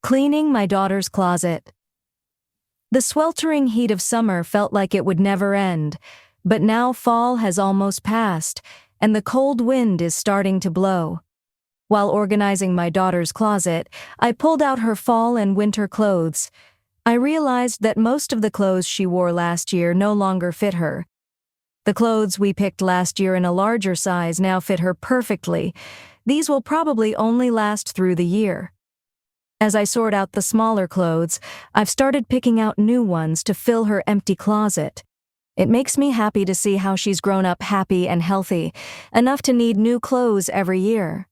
Cleaning my daughter's closet. The sweltering heat of summer felt like it would never end, but now fall has almost passed, and the cold wind is starting to blow. While organizing my daughter's closet, I pulled out her fall and winter clothes. I realized that most of the clothes she wore last year no longer fit her. The clothes we picked last year in a larger size now fit her perfectly. These will probably only last through the year. As I sort out the smaller clothes, I've started picking out new ones to fill her empty closet. It makes me happy to see how she's grown up happy and healthy, enough to need new clothes every year.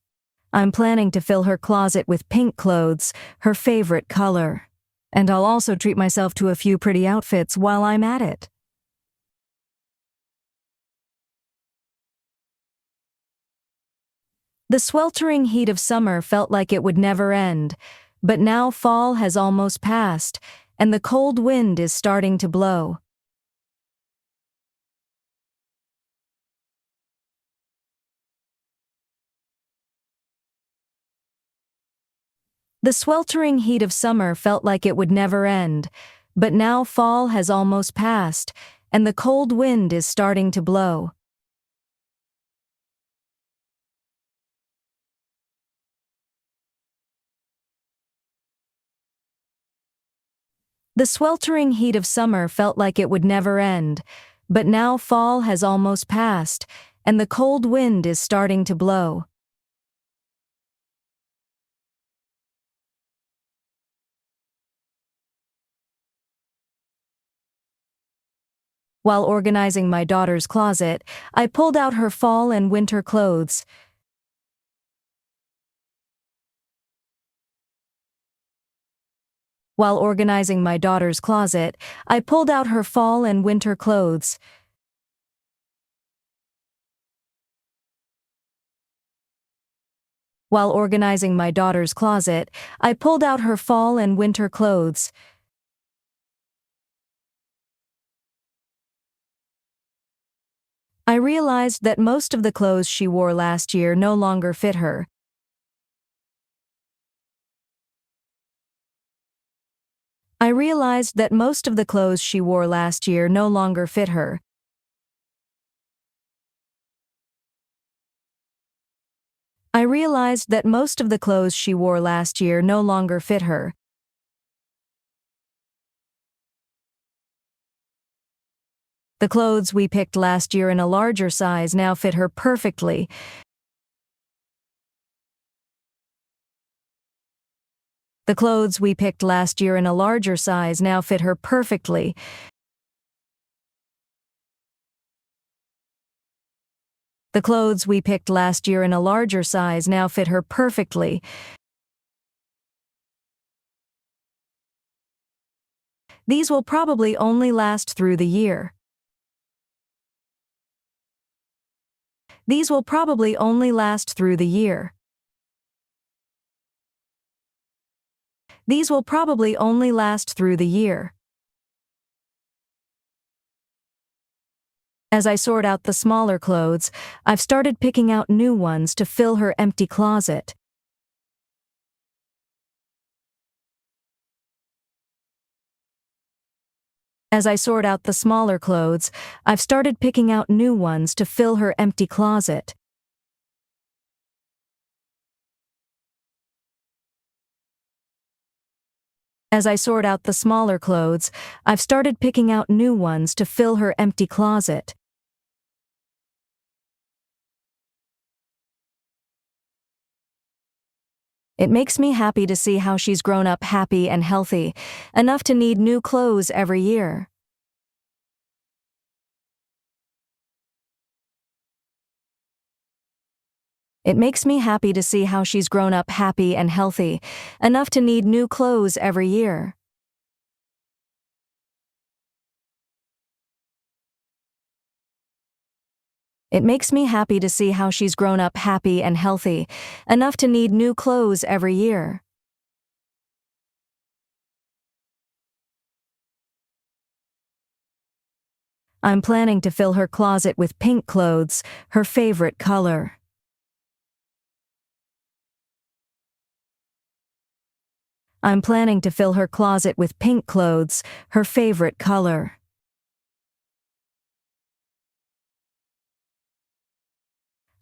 I'm planning to fill her closet with pink clothes, her favorite color. And I'll also treat myself to a few pretty outfits while I'm at it. The sweltering heat of summer felt like it would never end, but now fall has almost passed, and the cold wind is starting to blow. The sweltering heat of summer felt like it would never end, but now fall has almost passed, and the cold wind is starting to blow. The sweltering heat of summer felt like it would never end, but now fall has almost passed, and the cold wind is starting to blow. While organizing my daughter's closet, I pulled out her fall and winter clothes. While organizing my daughter's closet, I pulled out her fall and winter clothes. While organizing my daughter's closet, I pulled out her fall and winter clothes. I realized that most of the clothes she wore last year no longer fit her. I realized that most of the clothes she wore last year no longer fit her. I realized that most of the clothes she wore last year no longer fit her. The clothes we picked last year in a larger size now fit her perfectly. The clothes we picked last year in a larger size now fit her perfectly. The clothes we picked last year in a larger size now fit her perfectly. These will probably only last through the year. These will probably only last through the year. These will probably only last through the year. As I sort out the smaller clothes, I've started picking out new ones to fill her empty closet. As I sort out the smaller clothes, I've started picking out new ones to fill her empty closet. As I sort out the smaller clothes, I've started picking out new ones to fill her empty closet. It makes me happy to see how she's grown up happy and healthy, enough to need new clothes every year. It makes me happy to see how she's grown up happy and healthy, enough to need new clothes every year. It makes me happy to see how she's grown up happy and healthy, enough to need new clothes every year. I'm planning to fill her closet with pink clothes, her favorite color. I'm planning to fill her closet with pink clothes, her favorite color.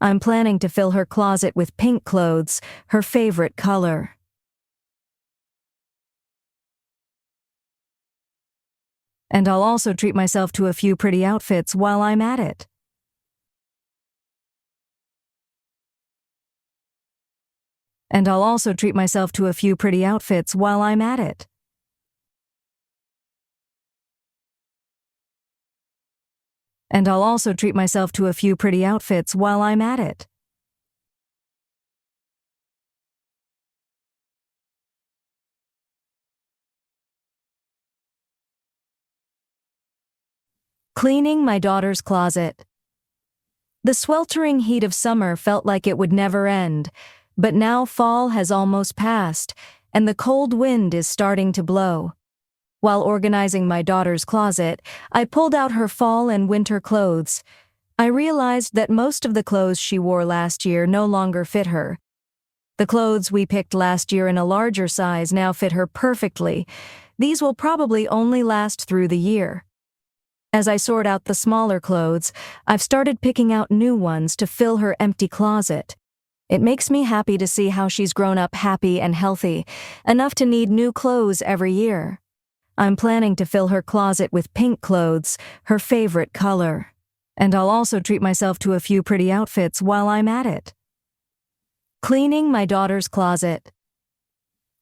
I'm planning to fill her closet with pink clothes, her favorite color. And I'll also treat myself to a few pretty outfits while I'm at it. And I'll also treat myself to a few pretty outfits while I'm at it. And I'll also treat myself to a few pretty outfits while I'm at it. Cleaning my daughter's closet. The sweltering heat of summer felt like it would never end, but now fall has almost passed, and the cold wind is starting to blow. While organizing my daughter's closet, I pulled out her fall and winter clothes. I realized that most of the clothes she wore last year no longer fit her. The clothes we picked last year in a larger size now fit her perfectly. These will probably only last through the year. As I sort out the smaller clothes, I've started picking out new ones to fill her empty closet. It makes me happy to see how she's grown up happy and healthy, enough to need new clothes every year. I'm planning to fill her closet with pink clothes, her favorite color. And I'll also treat myself to a few pretty outfits while I'm at it. Cleaning my daughter's closet.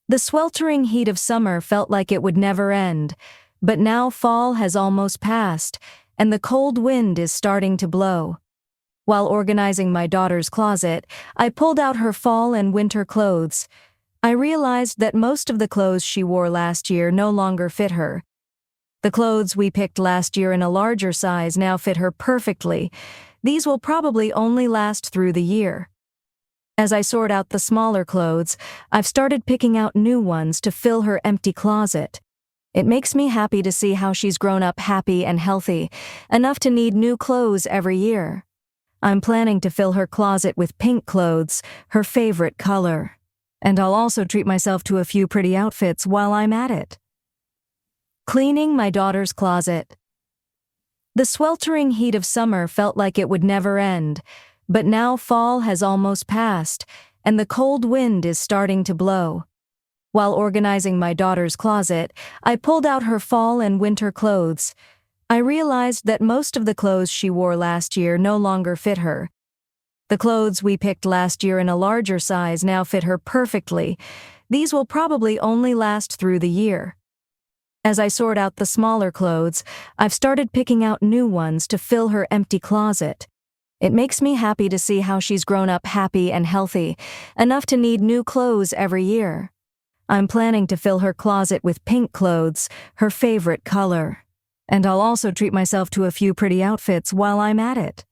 The sweltering heat of summer felt like it would never end, but now fall has almost passed, and the cold wind is starting to blow. While organizing my daughter's closet, I pulled out her fall and winter clothes. I realized that most of the clothes she wore last year no longer fit her. The clothes we picked last year in a larger size now fit her perfectly. These will probably only last through the year. As I sort out the smaller clothes, I've started picking out new ones to fill her empty closet. It makes me happy to see how she's grown up happy and healthy, enough to need new clothes every year. I'm planning to fill her closet with pink clothes, her favorite color. And I'll also treat myself to a few pretty outfits while I'm at it. Cleaning my daughter's closet. The sweltering heat of summer felt like it would never end, but now fall has almost passed, and the cold wind is starting to blow. While organizing my daughter's closet, I pulled out her fall and winter clothes. I realized that most of the clothes she wore last year no longer fit her. The clothes we picked last year in a larger size now fit her perfectly. These will probably only last through the year. As I sort out the smaller clothes, I've started picking out new ones to fill her empty closet. It makes me happy to see how she's grown up happy and healthy, enough to need new clothes every year. I'm planning to fill her closet with pink clothes, her favorite color. And I'll also treat myself to a few pretty outfits while I'm at it.